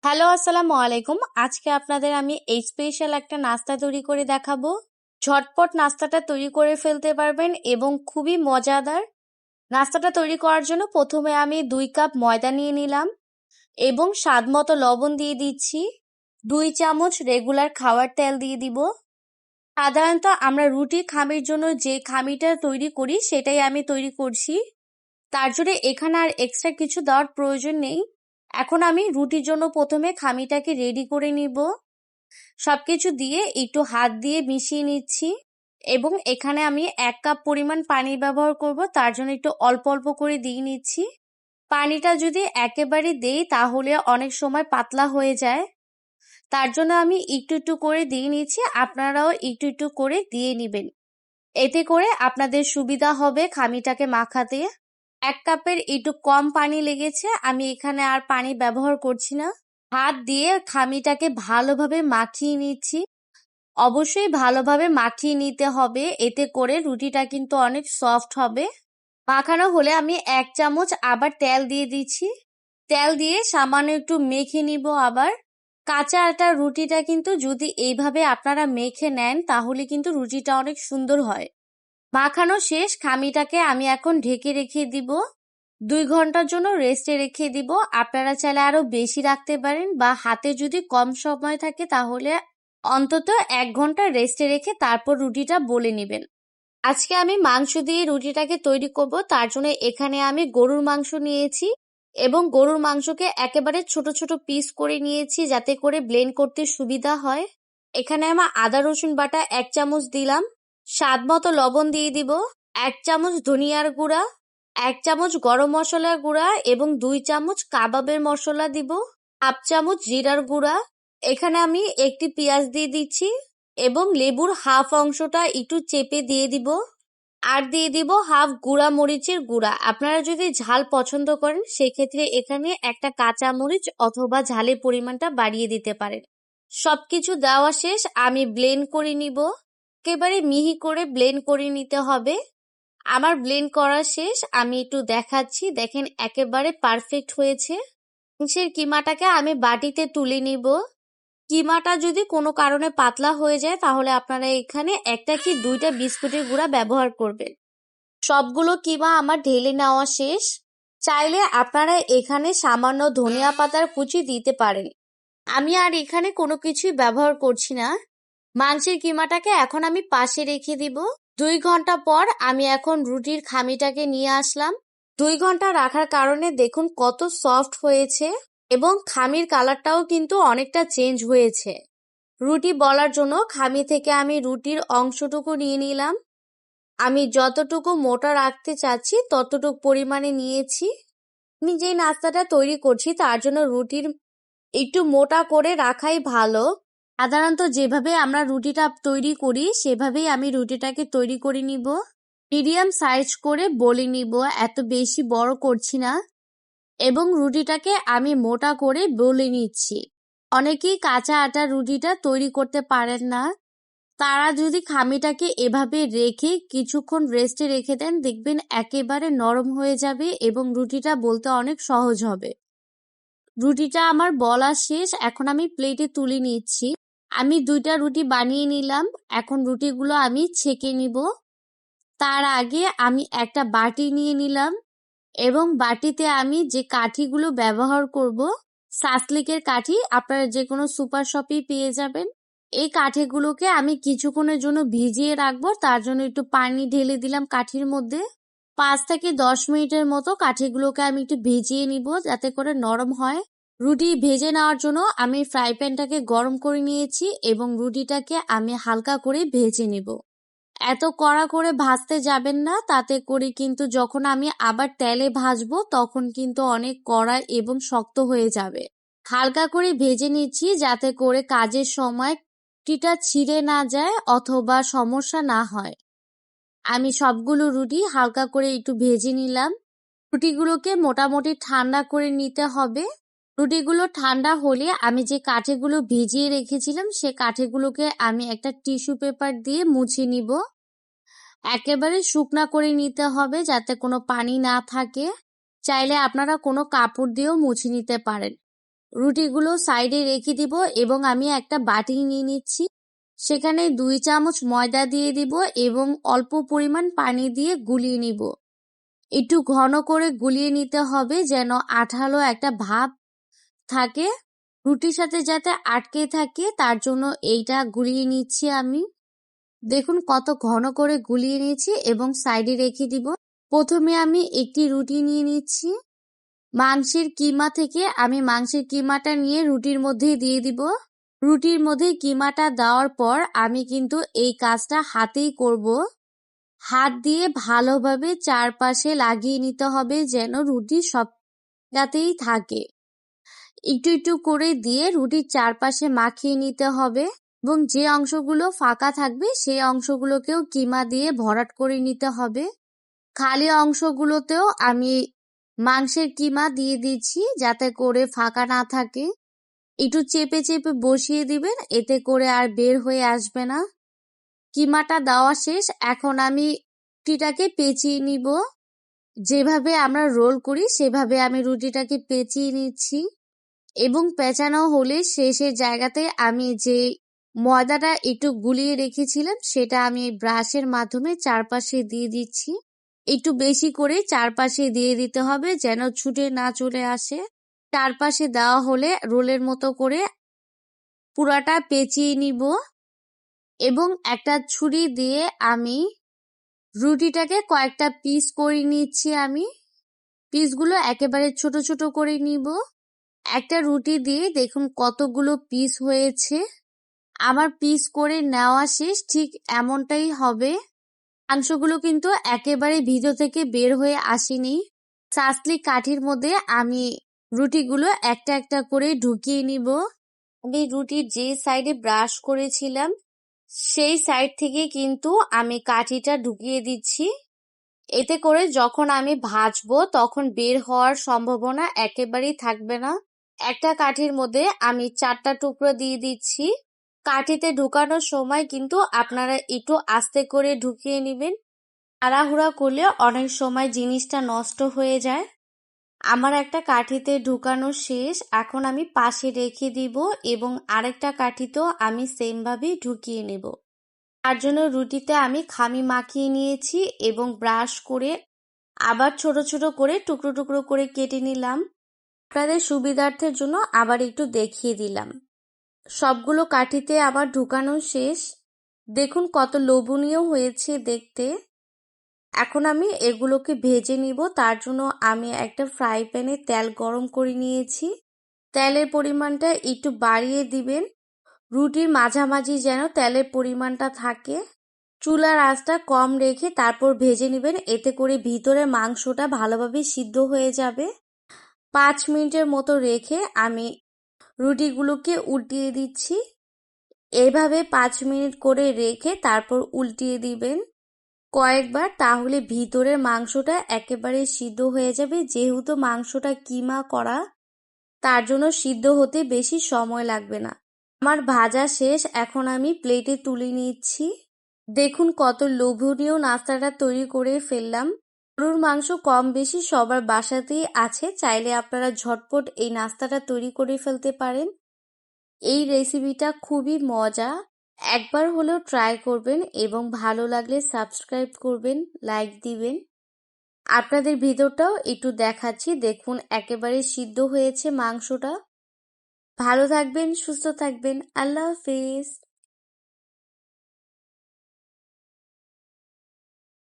Hello, আসসালামু আলাইকুম। আজকে আপনাদের আমি এই স্পেশাল একটা নাস্তা তৈরি করে দেখাবো। ঝটপট নাস্তাটা তৈরি করে ফেলতে পারবেন এবং খুবই মজাদার। নাস্তাটা তৈরি করার জন্য প্রথমে আমি 2 কাপ ময়দা নিয়ে নিলাম এবং স্বাদমতো লবণ দিয়ে দিচ্ছি। 2 চামচ রেগুলার খাওয়ার তেল দিয়ে দিব। সাধারণত আমরা রুটির খামির জন্য যে খামিটা তৈরি করি সেটাই আমি তৈরি করছি। তার জন্য এখানে আর এক্সট্রা কিছু দেওয়ার প্রয়োজন নেই। এখন আমি রুটির জন্য প্রথমে খামিটাকে রেডি করে নিব। সবকিছু দিয়ে একটু হাত দিয়ে মিশিয়ে নিচ্ছি এবং এখানে আমি 1 কাপ পরিমাণ পানি ব্যবহার করব। তার জন্য একটু অল্প অল্প করে দিয়ে নিচ্ছি। পানিটা যদি একেবারে দেই তাহলে অনেক সময় পাতলা হয়ে যায়। তার জন্য আমি একটু একটু করে দিয়ে নিচ্ছি। আপনারাও একটু একটু করে দিয়ে নিবেন। এতে করে আপনাদের সুবিধা হবে খামিটাকে মাখাতে। 1 কাপের একটু কম পানি লেগেছে। আমি এখানে আর পানি ব্যবহার করছি না। হাত দিয়ে খামিটাকে ভালোভাবে মাখিয়ে নিচ্ছি। অবশ্যই ভালোভাবে মাখিয়ে নিতে হবে, এতে করে রুটিটা কিন্তু অনেক সফট হবে। মাখানো হলে আমি 1 চামচ আবার তেল দিয়ে দিচ্ছি। তেল দিয়ে সামান্য একটু মেখে নিব আবার। কাঁচা আটার রুটিটা কিন্তু যদি এইভাবে আপনারা মেখে নেন তাহলে কিন্তু রুটিটা অনেক সুন্দর হয়। মাখানো শেষ, খামিটাকে আমি এখন ঢেকে রেখে দিব। 2 ঘন্টার জন্য রেস্টে রেখে দিব। আপনারা চাইলে আরো বেশি রাখতে পারেন বা হাতে যদি কম সময় থাকে তাহলে অন্তত 1 ঘন্টা রেস্টে রেখে তারপর রুটিটা বলে নেবেন। আজকে আমি মাংস দিয়ে রুটিটাকে তৈরি করব। তার জন্য এখানে আমি গরুর মাংস নিয়েছি এবং গরুর মাংসকে একেবারে ছোট ছোট পিস করে নিয়েছি যাতে করে ব্লেন্ড করতে সুবিধা হয়। এখানে আমার আদা রসুন বাটা 1 চামচ দিলাম। স্বাদ মতো লবণ দিয়ে দিব। 1 চামচ ধনিয়ার গুঁড়া, 1 চামচ গরম মশলার গুঁড়া এবং 2 চামচ কাবাবের মশলা দিব। 1/2 চামচ জিরার গুঁড়া। এখানে আমি একটি পেঁয়াজ দিয়ে দিচ্ছি এবং লেবুর হাফ অংশটা একটু চেপে দিয়ে দিব। আর দিয়ে দিব হাফ গুঁড়া মরিচের গুঁড়া। আপনারা যদি ঝাল পছন্দ করেন সেক্ষেত্রে এখানে একটা কাঁচা মরিচ অথবা ঝালের পরিমাণটা বাড়িয়ে দিতে পারেন। সবকিছু দেওয়া শেষ, আমি ব্লেন্ড করে নিব। একেবারে মিহি করে ব্লেন্ড করে নিতে হবে। আমার ব্লেন্ড করা শেষ, আমি একটু দেখাচ্ছি। দেখেন একেবারে পারফেক্ট হয়েছে। মাংসের কিমাটাকে আমি বাটিতে তুলে নিব। কিমাটা যদি কোনো কারণে পাতলা হয়ে যায় তাহলে আপনারা এখানে 1টা কি 2টা বিস্কুটের গুঁড়া ব্যবহার করবেন। সবগুলো কিমা আমার ঢেলে নেওয়া শেষ। চাইলে আপনারা এখানে সামান্য ধনিয়া পাতার কুচি দিতে পারেন। আমি আর এখানে কোনো কিছুই ব্যবহার করছি না। মাংসের কিমাটাকে এখন আমি পাশে রেখে দিব। 2 ঘন্টা পর আমি এখন রুটির খামিটাকে নিয়ে আসলাম। 2 ঘন্টা রাখার কারণে দেখুন কত সফট হয়েছে এবং খামির কালারটাও কিন্তু অনেকটা চেঞ্জ হয়েছে। রুটি বলার জন্য খামি থেকে আমি রুটির অংশটুকু নিয়ে নিলাম। আমি যতটুকু মোটা রাখতে চাচ্ছি ততটুকু পরিমাণে নিয়েছি। আমি যেই নাস্তাটা তৈরি করছি তার জন্য রুটির একটু মোটা করে রাখাই ভালো। সাধারণত যেভাবে আমরা রুটিটা তৈরি করি সেভাবেই আমি রুটিটাকে তৈরি করে নিব। মিডিয়াম সাইজ করে বলে নিব, এত বেশি বড় করছি না। এবং রুটিটাকে আমি মোটা করে বলে নিচ্ছি। অনেকেই কাঁচা আটার রুটিটা তৈরি করতে পারেন না। তারা যদি খামিটাকে এভাবে রেখে কিছুক্ষণ রেস্টে রেখে দেন দেখবেন একেবারে নরম হয়ে যাবে এবং রুটিটা বলতে অনেক সহজ হবে। রুটিটা আমার বলা শেষ, এখন আমি প্লেটে তুলে নিচ্ছি। আমি 2টা রুটি বানিয়ে নিলাম। এখন রুটিগুলো আমি ছেঁকে নিব। তার আগে আমি একটা বাটি নিয়ে নিলাম এবং বাটিতে আমি যে কাঠিগুলো ব্যবহার করব, সাসলিকের কাঠি, আপনারা যে কোনো সুপার শপেই পেয়ে যাবেন। এই কাঠিগুলোকে আমি কিছুক্ষণের জন্য ভিজিয়ে রাখবো। তার জন্য একটু পানি ঢেলে দিলাম কাঠির মধ্যে। 5 থেকে 10 মিনিটের মতো কাঠিগুলোকে আমি একটু ভিজিয়ে নিব যাতে করে নরম হয়। রুটি ভেজে নেওয়ার জন্য আমি ফ্রাই প্যানটাকে গরম করে নিয়েছি এবং রুটিটাকে আমি হালকা করে ভেজে নিব। এত কড়া করে ভাজতে যাবেন না, তাতে করে কিন্তু যখন আমি আবার তেলে ভাজবো তখন কিন্তু অনেক কড়া এবং শক্ত হয়ে যাবে। হালকা করে ভেজে নিচ্ছি যাতে করে কাজের সময় রুটিটা ছিঁড়ে না যায় অথবা সমস্যা না হয়। আমি সবগুলো রুটি হালকা করে একটু ভেজে নিলাম। রুটিগুলোকে মোটামুটি ঠান্ডা করে নিতে হবে। রুটিগুলো ঠান্ডা হলে আমি যে কাঠিগুলো ভিজিয়ে রেখেছিলাম সে কাঠিগুলোকে আমি একটা টিস্যু পেপার দিয়ে মুছে নিব। একেবারে শুকনা করে নিতে হবে যাতে কোনো পানি না থাকে। চাইলে আপনারা কোনো কাপড় দিয়েও মুছে নিতে পারেন। রুটিগুলো সাইডে রেখে দিব এবং আমি একটা বাটি নিয়ে নিচ্ছি। সেখানে 2 চামচ ময়দা দিয়ে দিব এবং অল্প পরিমাণ পানি দিয়ে গুলিয়ে নিব। একটু ঘন করে গুলিয়ে নিতে হবে যেন আঠালো একটা ভাব থাকে, রুটির সাথে যাতে আটকে থাকে, তার জন্য এইটা গুলিয়ে নিচ্ছি আমি। দেখুন কত ঘন করে গুলিয়ে নিয়েছি এবং সাইডে রেখে দিব। প্রথমে আমি একটি রুটি নিয়ে নিচ্ছি। মাংসের কিমা থেকে আমি মাংসের কিমাটা নিয়ে রুটির মধ্যে দিয়ে দিব। রুটির মধ্যে কিমাটা দেওয়ার পর আমি কিন্তু এই কাজটা হাতেই করব। হাত দিয়ে ভালোভাবে চারপাশে লাগিয়ে নিতে হবে যেন রুটি সব জায়গাতেই থাকে। একটু একটু করে দিয়ে রুটির চারপাশে মাখিয়ে নিতে হবে এবং যে অংশগুলো ফাঁকা থাকবে সেই অংশগুলোকেও কিমা দিয়ে ভরাট করে নিতে হবে। খালি অংশগুলোতেও আমি মাংসের কিমা দিয়ে দিচ্ছি যাতে করে ফাঁকা না থাকে। একটু চেপে চেপে বসিয়ে দিবেন, এতে করে আর বের হয়ে আসবে না। কিমাটা দেওয়া শেষ। এখন আমি রুটিটাকে পেঁচিয়ে নিব। যেভাবে আমরা রোল করি সেভাবে আমি রুটিটাকে পেঁচিয়ে নিচ্ছি এবং পেঁচানো হলে শেষের জায়গাতে আমি যে ময়দাটা একটু গুলিয়ে রেখেছিলাম সেটা আমি ব্রাশের মাধ্যমে চারপাশে দিয়ে দিচ্ছি। একটু বেশি করে চারপাশে দিয়ে দিতে হবে যেন ছুটে না চলে আসে। চারপাশে দেওয়া হলে রোলের মতো করে পুরাটা পেঁচিয়ে নিব এবং একটা ছুরি দিয়ে আমি রুটিটাকে কয়েকটা পিস করে নিচ্ছি। আমি পিসগুলো একেবারে ছোট ছোট করে নিব। একটা রুটি দিয়ে দেখুন কতগুলো পিস হয়েছে। আমার পিস করে নেওয়া শেষ, ঠিক এমনটাই হবে। মাংসগুলো কিন্তু একেবারে ভিতর থেকে বের হয়ে আসেনি। সাসলি কাঠির মধ্যে আমি রুটিগুলো একটা একটা করে ঢুকিয়ে নিব। আমি রুটির যে সাইডে ব্রাশ করেছিলাম সেই সাইড থেকে কিন্তু আমি কাঠিটা ঢুকিয়ে দিচ্ছি। এতে করে যখন আমি ভাজবো তখন বের হওয়ার সম্ভাবনা একেবারেই থাকবে না। একটা কাঠির মধ্যে আমি 4টা টুকরো দিয়ে দিচ্ছি। কাঠিতে ঢুকানোর সময় কিন্তু আপনারা একটু আস্তে করে ঢুকিয়ে নেবেন। তাড়াহুড়া করলে অনেক সময় জিনিসটা নষ্ট হয়ে যায়। আমার একটা কাঠিতে ঢুকানো শেষ। এখন আমি পাশে রেখে দিব এবং আরেকটা কাঠিতেও আমি সেম ভাবে ঢুকিয়ে নেব। তার জন্য রুটিতে আমি খামি মাখিয়ে নিয়েছি এবং ব্রাশ করে আবার ছোট ছোট করে টুকরো টুকরো করে কেটে নিলাম। আপনাদের সুবিধার্থের জন্য আবার একটু দেখিয়ে দিলাম। সবগুলো কাঠিতে আবার ঢুকানো শেষ। দেখুন কত লোভনীয় হয়েছে দেখতে। এখন আমি এগুলোকে ভেজে নিব। তার জন্য আমি একটা ফ্রাই প্যানে তেল গরম করে নিয়েছি। তেলের পরিমাণটা একটু বাড়িয়ে দিবেন, রুটির মাঝামাঝি যেন তেলের পরিমাণটা থাকে। চুলার আঁচটা কম রেখে তারপর ভেজে নেবেন, এতে করে ভিতরে মাংসটা ভালোভাবে সিদ্ধ হয়ে যাবে। 5 মিনিটের মতো রেখে আমি রুটিগুলোকে উল্টিয়ে দিচ্ছি। এভাবে 5 মিনিট করে রেখে তারপর উল্টিয়ে দিবেন কয়েকবার, তাহলে ভিতরের মাংসটা একেবারে সিদ্ধ হয়ে যাবে। যেহেতু মাংসটা কিমা করা, তার জন্য সিদ্ধ হতে বেশি সময় লাগবে না। আমার ভাজা শেষ, এখন আমি প্লেটে তুলে নিচ্ছি। দেখুন কত লোভনীয় নাস্তাটা তৈরি করে ফেললাম। গরুর মাংস কম বেশি সবার বাসাতেই আছে, চাইলে আপনারা ঝটপট এই নাস্তাটা তৈরি করে ফেলতে পারেন। এই রেসিপিটা খুবই মজা, একবার হলেও ট্রাই করবেন এবং ভালো লাগলে সাবস্ক্রাইব করবেন, লাইক দিবেন। আপনাদের ভিতরটাও একটু দেখাচ্ছি, দেখুন একেবারে সিদ্ধ হয়েছে মাংসটা। ভালো থাকবেন, সুস্থ থাকবেন। আল্লাহ হাফেজ।